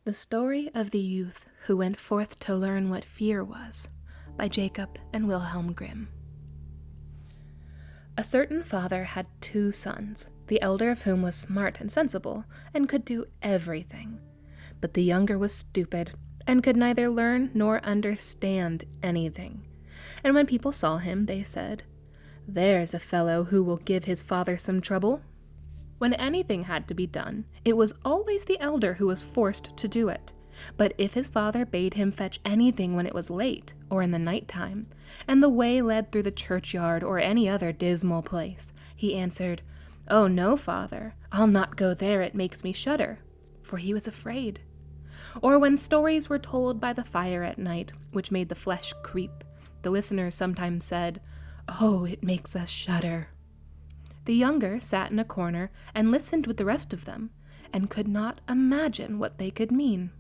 The Story of the Youth Who Went Forth to Learn What Fear Was, by Jacob and Wilhelm Grimm. A certain father had 2 sons, the elder of whom was smart and sensible, and could do everything. But the younger was stupid, and could neither learn nor understand anything. And when people saw him, they said, "There's a fellow who will give his father some trouble." When anything had to be done, it was always the elder who was forced to do it. But if his father bade him fetch anything when it was late, or in the night time, and the way led through the churchyard or any other dismal place, he answered, "Oh no, father, I'll not go there, it makes me shudder," for he was afraid. Or when stories were told by the fire at night, which made the flesh creep, the listeners sometimes said, "Oh, it makes us shudder." The younger sat in a corner and listened with the rest of them, and could not imagine what they could mean.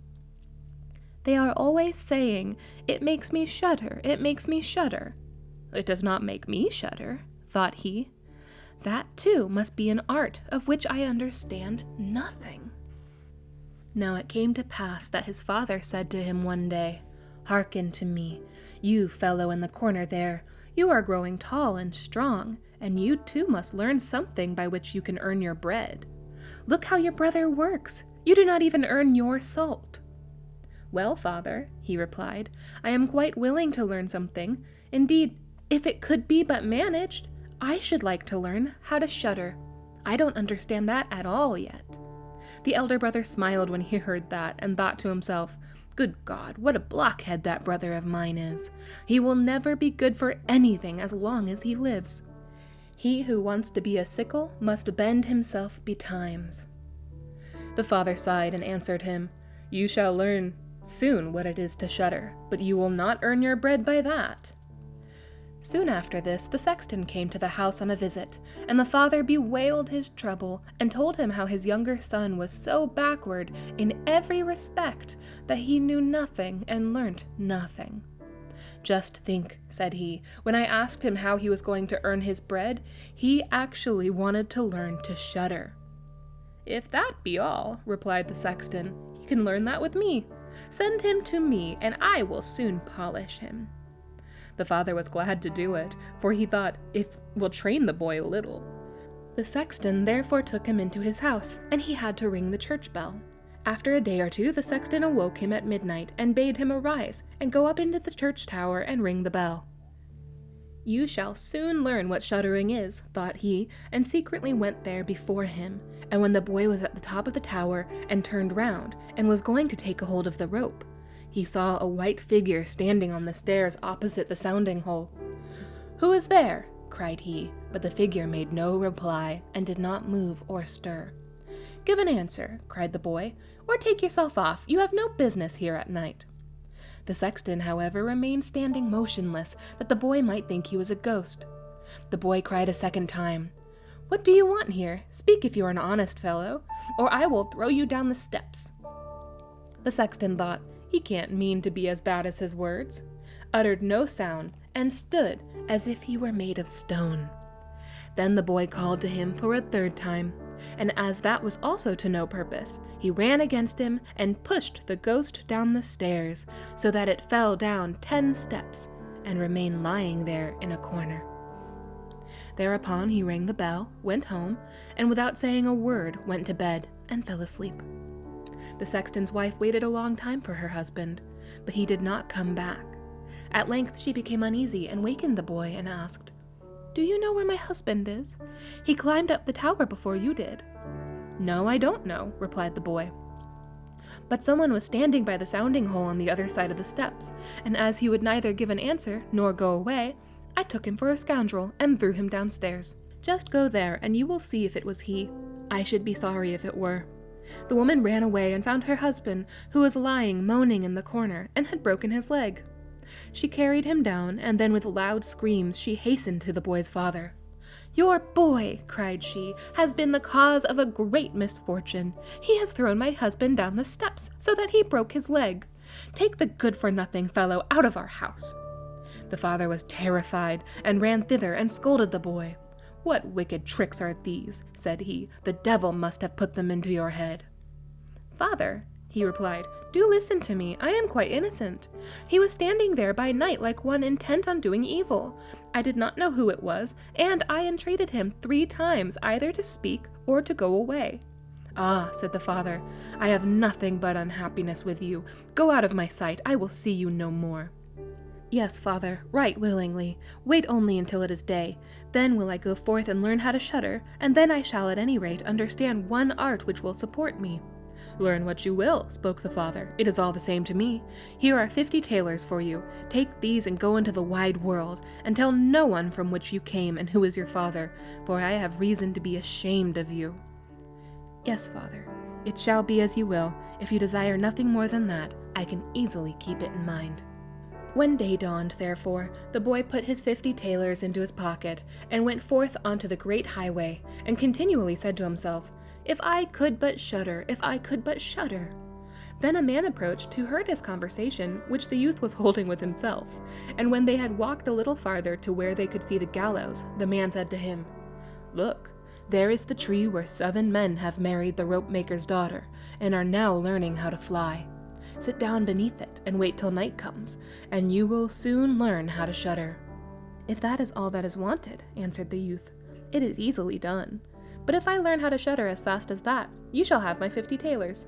"They are always saying, 'It makes me shudder, it makes me shudder.' It does not make me shudder," thought he. "That, too, must be an art of which I understand nothing." Now it came to pass that his father said to him one day, "Hearken to me, you fellow in the corner there. You are growing tall and strong, and you too must learn something by which you can earn your bread. Look how your brother works. You do not even earn your salt." "Well, father," he replied, "I am quite willing to learn something. Indeed, if it could be but managed, I should like to learn how to shudder. I don't understand that at all yet." The elder brother smiled when he heard that, and thought to himself, "Good God, what a blockhead that brother of mine is. He will never be good for anything as long as he lives. He who wants to be a sickle must bend himself betimes." The father sighed and answered him, "You shall learn soon what it is to shudder, but you will not earn your bread by that." Soon after this, the sexton came to the house on a visit, and the father bewailed his trouble and told him how his younger son was so backward in every respect that he knew nothing and learnt nothing. "Just think," said he, "when I asked him how he was going to earn his bread, he actually wanted to learn to shudder." "If that be all," replied the sexton, "he can learn that with me. Send him to me, and I will soon polish him." The father was glad to do it, for he thought, "If we'll train the boy a little." The sexton therefore took him into his house, and he had to ring the church bell. After a day or two, the sexton awoke him at midnight, and bade him arise, and go up into the church tower and ring the bell. "You shall soon learn what shuddering is," thought he, and secretly went there before him. And when the boy was at the top of the tower, and turned round, and was going to take a hold of the rope, he saw a white figure standing on the stairs opposite the sounding hole. "Who is there?" cried he, but the figure made no reply, and did not move or stir. "Give an answer," cried the boy, "or take yourself off. You have no business here at night." The sexton, however, remained standing motionless, that the boy might think he was a ghost. The boy cried a second time, "What do you want here? Speak if you are an honest fellow, or I will throw you down the steps." The sexton thought, "He can't mean to be as bad as his words," uttered no sound, and stood as if he were made of stone. Then the boy called to him for a third time, and as that was also to no purpose, he ran against him and pushed the ghost down the stairs, so that it fell down 10 steps, and remained lying there in a corner. Thereupon he rang the bell, went home, and without saying a word went to bed and fell asleep. The sexton's wife waited a long time for her husband, but he did not come back. At length she became uneasy and wakened the boy and asked, "Do you know where my husband is? He climbed up the tower before you did." "No, I don't know," replied the boy. "But someone was standing by the sounding hole on the other side of the steps, and as he would neither give an answer nor go away, I took him for a scoundrel and threw him downstairs. Just go there, and you will see if it was he. I should be sorry if it were." The woman ran away and found her husband, who was lying moaning in the corner, and had broken his leg. She carried him down, and then with loud screams she hastened to the boy's father. "Your boy," cried she, "has been the cause of a great misfortune. He has thrown my husband down the steps, so that he broke his leg. Take the good-for-nothing fellow out of our house." The father was terrified, and ran thither and scolded the boy. "What wicked tricks are these?" said he. "The devil must have put them into your head." "Father, he replied. "Do listen to me. I am quite innocent. He was standing there by night like one intent on doing evil. I did not know who it was, and I entreated him 3 times either to speak or to go away." "Ah," said the father, "I have nothing but unhappiness with you. Go out of my sight. I will see you no more." "Yes, father, right willingly. Wait only until it is day. Then will I go forth and learn how to shudder, and then I shall at any rate understand one art which will support me." "Learn what you will," spoke the father. "It is all the same to me. Here are 50 tailors for you. Take these and go into the wide world, and tell no one from which you came and who is your father, for I have reason to be ashamed of you." "Yes, father, it shall be as you will. If you desire nothing more than that, I can easily keep it in mind." When day dawned, therefore, the boy put his 50 tailors into his pocket, and went forth onto the great highway, and continually said to himself, "If I could but shudder, if I could but shudder." Then a man approached who heard his conversation, which the youth was holding with himself, and when they had walked a little farther to where they could see the gallows, the man said to him, "Look, there is the tree where 7 men have married the rope-maker's daughter, and are now learning how to fly. Sit down beneath it, and wait till night comes, and you will soon learn how to shudder." "If that is all that is wanted," answered the youth, "it is easily done. But if I learn how to shudder as fast as that, you shall have my 50 tailors.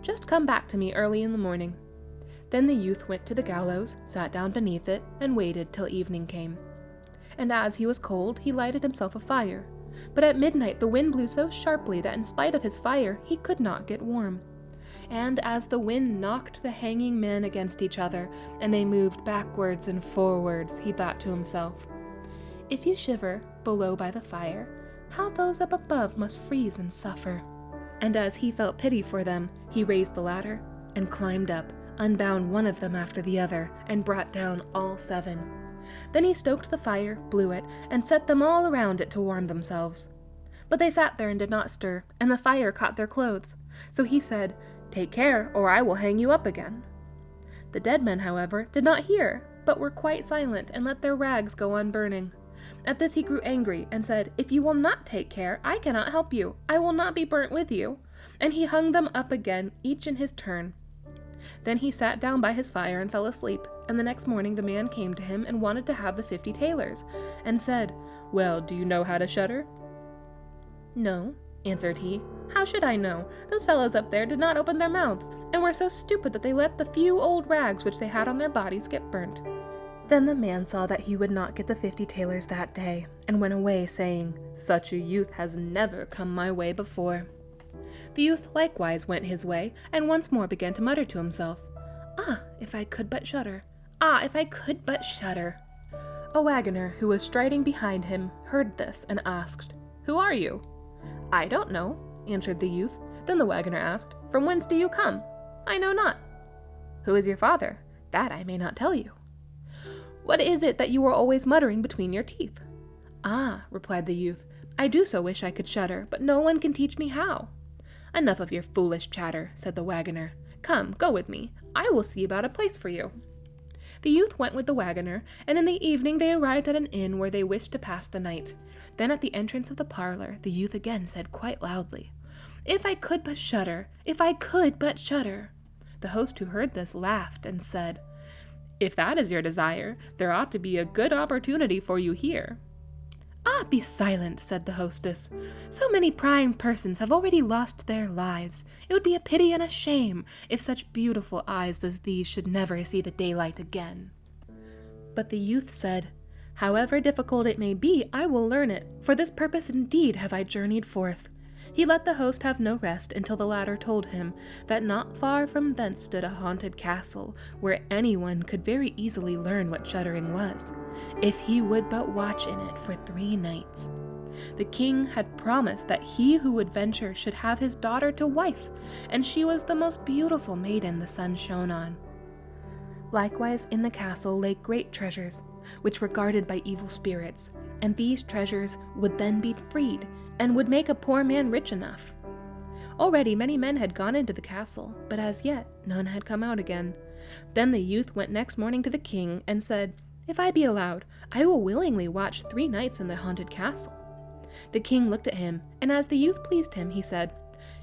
Just come back to me early in the morning." Then the youth went to the gallows, sat down beneath it, and waited till evening came. And as he was cold, he lighted himself a fire. But at midnight the wind blew so sharply that in spite of his fire he could not get warm. And as the wind knocked the hanging men against each other, and they moved backwards and forwards, he thought to himself, "If you shiver below by the fire, how those up above must freeze and suffer." And as he felt pity for them, he raised the ladder and climbed up, unbound one of them after the other, and brought down all 7. Then he stoked the fire, blew it, and set them all around it to warm themselves. But they sat there and did not stir, and the fire caught their clothes. So he said, "Take care, or I will hang you up again." The dead men, however, did not hear, but were quite silent, and let their rags go on burning. At this he grew angry, and said, "If you will not take care, I cannot help you. I will not be burnt with you." And he hung them up again, each in his turn. Then he sat down by his fire and fell asleep, and the next morning the man came to him and wanted to have the 50 tailors, and said, "Well, do you know how to shudder?" "No," answered he. "How should I know? Those fellows up there did not open their mouths, and were so stupid that they let the few old rags which they had on their bodies get burnt." Then the man saw that he would not get the 50 tailors that day, and went away, saying, "Such a youth has never come my way before." The youth likewise went his way, and once more began to mutter to himself, "Ah, if I could but shudder! Ah, if I could but shudder!" A wagoner who was striding behind him heard this, and asked, "Who are you?" "I don't know," answered the youth. Then the wagoner asked, "From whence do you come?" "I know not." "Who is your father?" "That I may not tell you." "What is it that you are always muttering between your teeth?" "Ah," replied the youth, "I do so wish I could shudder, but no one can teach me how." "Enough of your foolish chatter," said the wagoner. "Come, go with me. I will see about a place for you." The youth went with the wagoner, and in the evening they arrived at an inn where they wished to pass the night. Then at the entrance of the parlor, the youth again said quite loudly, "If I could but shudder! If I could but shudder!" The host who heard this laughed and said, "If that is your desire, there ought to be a good opportunity for you here." "Ah, be silent," said the hostess. "So many prime persons have already lost their lives. It would be a pity and a shame if such beautiful eyes as these should never see the daylight again." But the youth said, "However difficult it may be, I will learn it. For this purpose indeed have I journeyed forth." He let the host have no rest until the latter told him that not far from thence stood a haunted castle, where anyone could very easily learn what shuddering was, if he would but watch in it for 3 nights. The king had promised that he who would venture should have his daughter to wife, and she was the most beautiful maiden the sun shone on. Likewise in the castle lay great treasures, which were guarded by evil spirits, and these treasures would then be freed, and would make a poor man rich enough. Already many men had gone into the castle, but as yet none had come out again. Then the youth went next morning to the king, and said, "If I be allowed, I will willingly watch 3 nights in the haunted castle." The king looked at him, and as the youth pleased him, he said,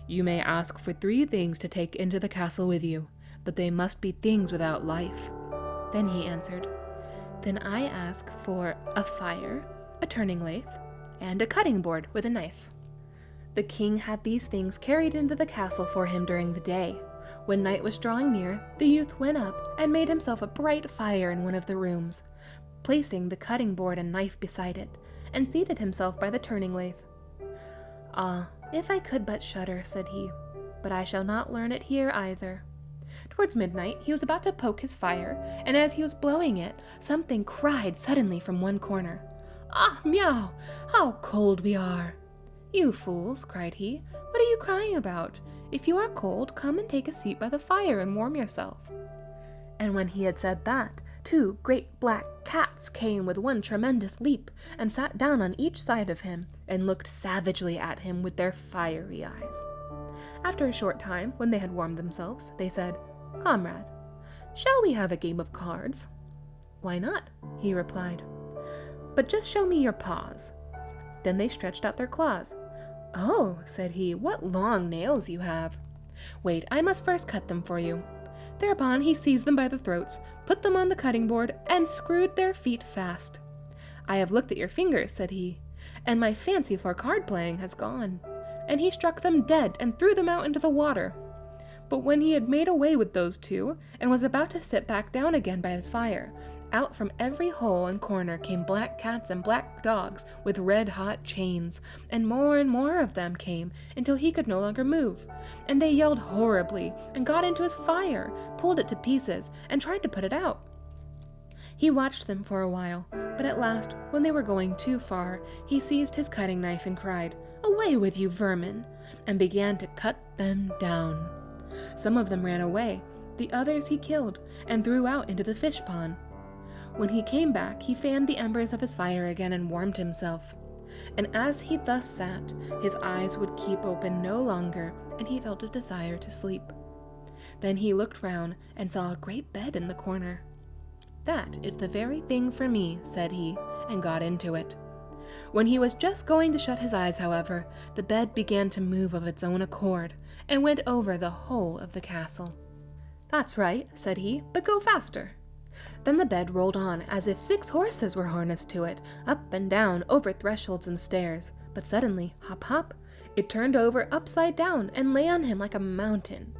You may ask for 3 things to take into the castle with you, but they must be things without life." Then he answered, "Then I ask for a fire, a turning lathe, and a cutting board with a knife." The king had these things carried into the castle for him during the day. When night was drawing near, the youth went up and made himself a bright fire in one of the rooms, placing the cutting board and knife beside it, and seated himself by the turning lathe. "Ah, if I could but shudder," said he, "but I shall not learn it here either." Towards midnight he was about to poke his fire, and as he was blowing it, something cried suddenly from one corner, "Ah, meow! How cold we are!" "You fools," cried he, "what are you crying about? If you are cold, come and take a seat by the fire and warm yourself." And when he had said that, 2 great black cats came with one tremendous leap, and sat down on each side of him, and looked savagely at him with their fiery eyes. After a short time, when they had warmed themselves, they said, "Comrade, shall we have a game of cards?" "Why not?" he replied. "But just show me your paws." Then they stretched out their claws. "Oh," said he, "what long nails you have! Wait, I must first cut them for you." Thereupon he seized them by the throats, put them on the cutting board, and screwed their feet fast. "I have looked at your fingers," said he, "and my fancy for card-playing has gone." And he struck them dead and threw them out into the water. But when he had made away with those 2, and was about to sit back down again by his fire, out from every hole and corner came black cats and black dogs with red-hot chains, and more of them came until he could no longer move, and they yelled horribly, and got into his fire, pulled it to pieces, and tried to put it out. He watched them for a while, but at last, when they were going too far, he seized his cutting knife and cried, "Away with you, vermin!" and began to cut them down. Some of them ran away, the others he killed, and threw out into the fish pond. When he came back, he fanned the embers of his fire again and warmed himself. And as he thus sat, his eyes would keep open no longer, and he felt a desire to sleep. Then he looked round and saw a great bed in the corner. "That is the very thing for me," said he, and got into it. When he was just going to shut his eyes, however, the bed began to move of its own accord, and went over the whole of the castle. "That's right," said he, "but go faster." Then the bed rolled on as if 6 horses were harnessed to it, up and down, over thresholds and stairs. But suddenly, hop, hop, it turned over upside down and lay on him like a mountain.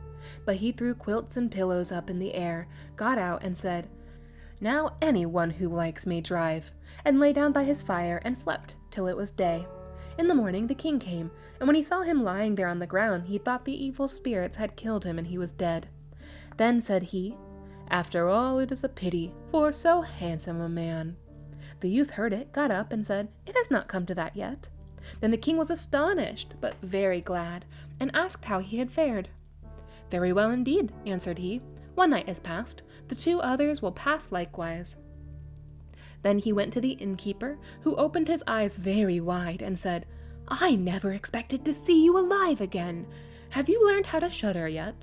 But he threw quilts and pillows up in the air, got out and said, "Now anyone who likes may drive," and lay down by his fire and slept till it was day. In the morning the king came, and when he saw him lying there on the ground, he thought the evil spirits had killed him and he was dead. Then said he, "After all, it is a pity, for so handsome a man." The youth heard it, got up, and said, "It has not come to that yet." Then the king was astonished, but very glad, and asked how he had fared. "Very well indeed," answered he. "One night has passed, the 2 others will pass likewise." Then he went to the innkeeper, who opened his eyes very wide, and said, "I never expected to see you alive again. Have you learned how to shudder yet?"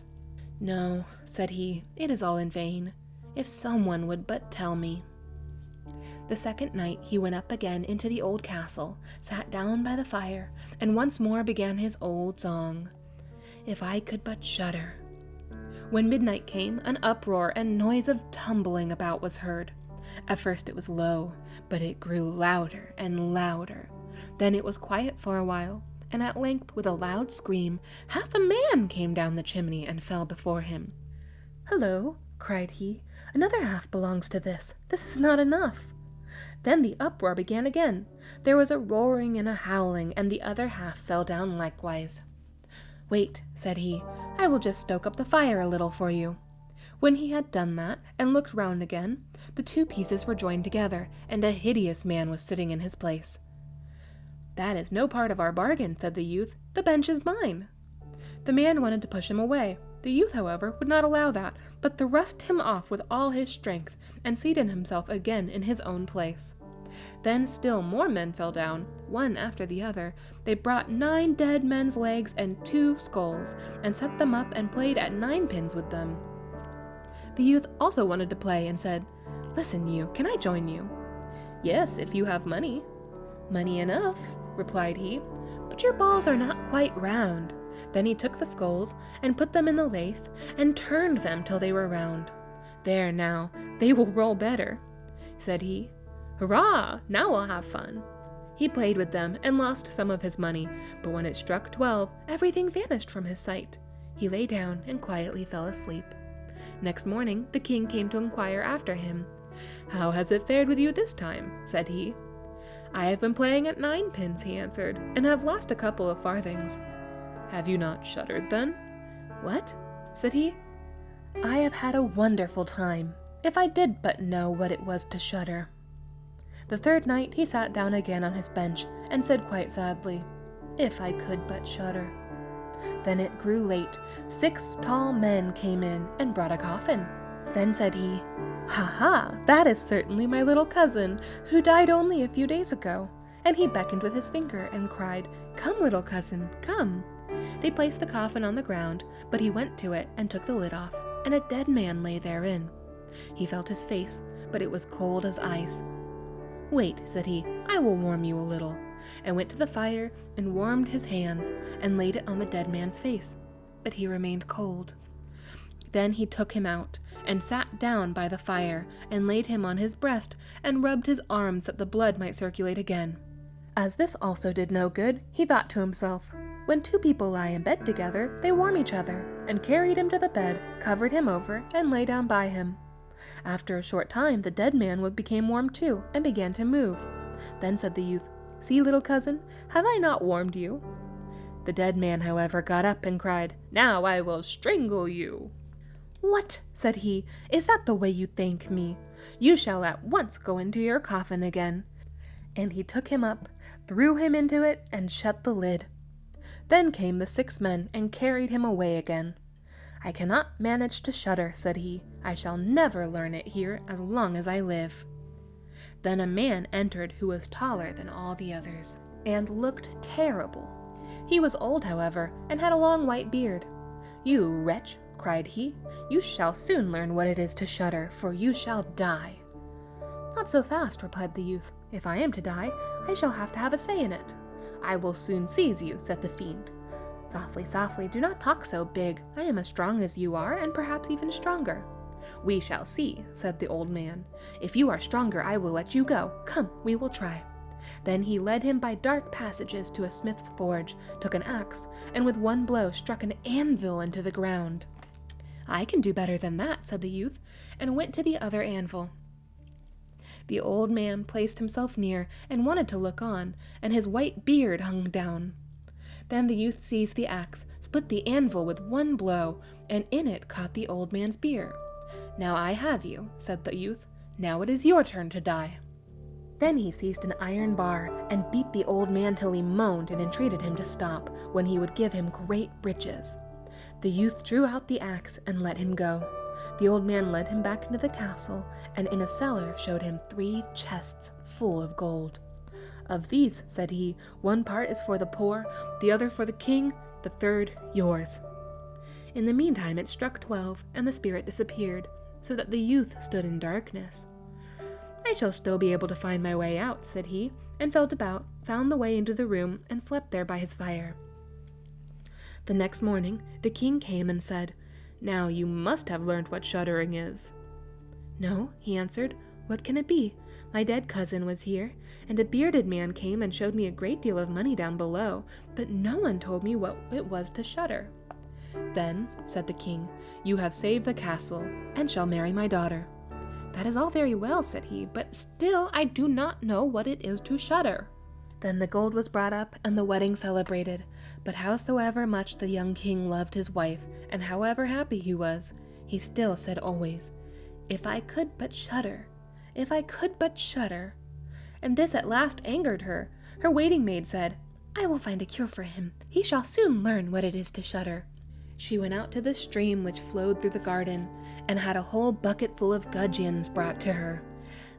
"No," said he, "it is all in vain. If someone would but tell me." The second night he went up again into the old castle, sat down by the fire, and once more began his old song, "If I could but shudder." When midnight came, an uproar and noise of tumbling about was heard. At first it was low, but it grew louder and louder. Then it was quiet for a while, and at length, with a loud scream, half a man came down the chimney and fell before him. "Hullo," cried he, "another half belongs to this. This is not enough." Then the uproar began again. There was a roaring and a howling, and the other half fell down likewise. "Wait," said he, "I will just stoke up the fire a little for you." When he had done that, and looked round again, the 2 pieces were joined together, and a hideous man was sitting in his place. "That is no part of our bargain," said the youth. "The bench is mine." The man wanted to push him away. The youth, however, would not allow that, but thrust him off with all his strength, and seated himself again in his own place. Then still more men fell down, one after the other. They brought 9 dead men's legs and 2 skulls, and set them up and played at 9 pins with them. The youth also wanted to play, and said, "Listen you, can I join you?" "Yes, if you have money." "Money enough," replied he, "but your balls are not quite round. Then he took the skulls and put them in the lathe and turned them till they were round. "There now, they will roll better," said he. "Hurrah! Now we'll have fun." He played with them and lost some of his money, but when it struck 12, everything vanished from his sight. He lay down and quietly fell asleep. Next morning, the king came to inquire after him. "How has it fared with you this time?" said he. "I have been playing at 9 pins," he answered, "and have lost a couple of farthings." "Have you not shuddered, then?" "What?" said he. "I have had a wonderful time, if I did but know what it was to shudder." The third night he sat down again on his bench, and said quite sadly, "If I could but shudder." Then it grew late. 6 tall men came in and brought a coffin. Then said he, "Ha ha, that is certainly my little cousin, who died only a few days ago." And he beckoned with his finger and cried, "Come, little cousin, come." They placed the coffin on the ground, but he went to it and took the lid off, and a dead man lay therein. He felt his face, but it was cold as ice. "Wait," said he, "I will warm you a little," and went to the fire and warmed his hands and laid it on the dead man's face, but he remained cold. Then he took him out and sat down by the fire and laid him on his breast and rubbed his arms that the blood might circulate again. As this also did no good, he thought to himself, "When 2 people lie in bed together, they warm each other," and carried him to the bed, covered him over, and lay down by him. After a short time the dead man became warm too, and began to move. Then said the youth, "See, little cousin, have I not warmed you?" The dead man, however, got up and cried, "Now I will strangle you." "What?" said he, "is that the way you thank me? You shall at once go into your coffin again." And he took him up, threw him into it, and shut the lid. Then came the 6 men and carried him away again. "I cannot manage to shudder," said he. "I shall never learn it here as long as I live." Then a man entered who was taller than all the others, and looked terrible. He was old, however, and had a long white beard. "You wretch," cried he, "you shall soon learn what it is to shudder, for you shall die." "Not so fast," replied the youth. "If I am to die, I shall have to have a say in it." "I will soon seize you," said the fiend. "Softly, softly, do not talk so big. I am as strong as you are, and perhaps even stronger." "We shall see," said the old man. "If you are stronger, I will let you go. Come, we will try." Then he led him by dark passages to a smith's forge, took an axe, and with one blow struck an anvil into the ground. "I can do better than that," said the youth, and went to the other anvil. The old man placed himself near and wanted to look on, and his white beard hung down. Then the youth seized the axe, split the anvil with one blow, and in it caught the old man's beard. "Now I have you," said the youth. "Now it is your turn to die." Then he seized an iron bar and beat the old man till he moaned and entreated him to stop, when he would give him great riches. The youth drew out the axe and let him go. The old man led him back into the castle, and in a cellar showed him 3 chests full of gold. "Of these," said he, "one part is for the poor, the other for the king, the third yours." In the meantime it struck 12, and the spirit disappeared, so that the youth stood in darkness. "I shall still be able to find my way out," said he, and felt about, found the way into the room, and slept there by his fire. The next morning the king came and said, "Now you must have learnt what shuddering is." "No," he answered. "What can it be? My dead cousin was here, and a bearded man came and showed me a great deal of money down below, but no one told me what it was to shudder." "Then," said the king, "you have saved the castle, and shall marry my daughter." "That is all very well," said he, "but still I do not know what it is to shudder." Then the gold was brought up, and the wedding celebrated. But howsoever much the young king loved his wife, and however happy he was, he still said always, "If I could but shudder, if I could but shudder." And this at last angered her. Her waiting maid said, "I will find a cure for him. He shall soon learn what it is to shudder." She went out to the stream which flowed through the garden, and had a whole bucket full of gudgeons brought to her.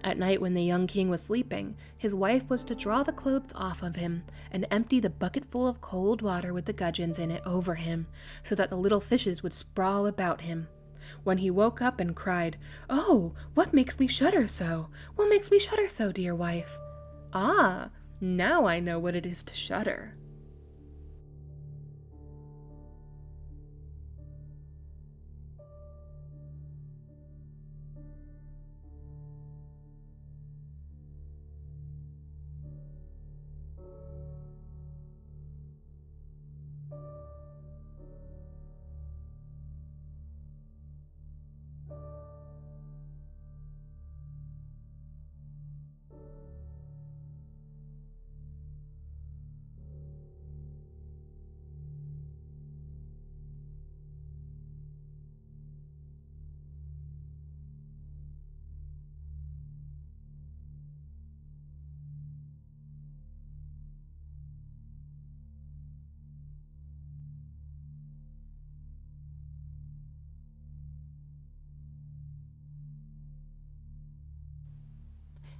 At night, when the young king was sleeping, his wife was to draw the clothes off of him, and empty the bucketful of cold water with the gudgeons in it over him, so that the little fishes would sprawl about him. When he woke up and cried, "Oh, what makes me shudder so? What makes me shudder so, dear wife?" "Ah, now I know what it is to shudder."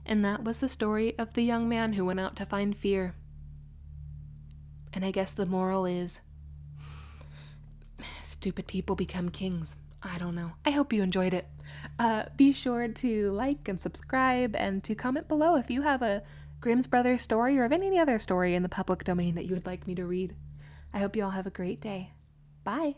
And that was the story of the young man who went out to find fear. And I guess the moral is, stupid people become kings. I don't know. I hope you enjoyed it. Be sure to like and subscribe and to comment below if you have a Grimm's Brothers story or of any other story in the public domain that you would like me to read. I hope you all have a great day. Bye.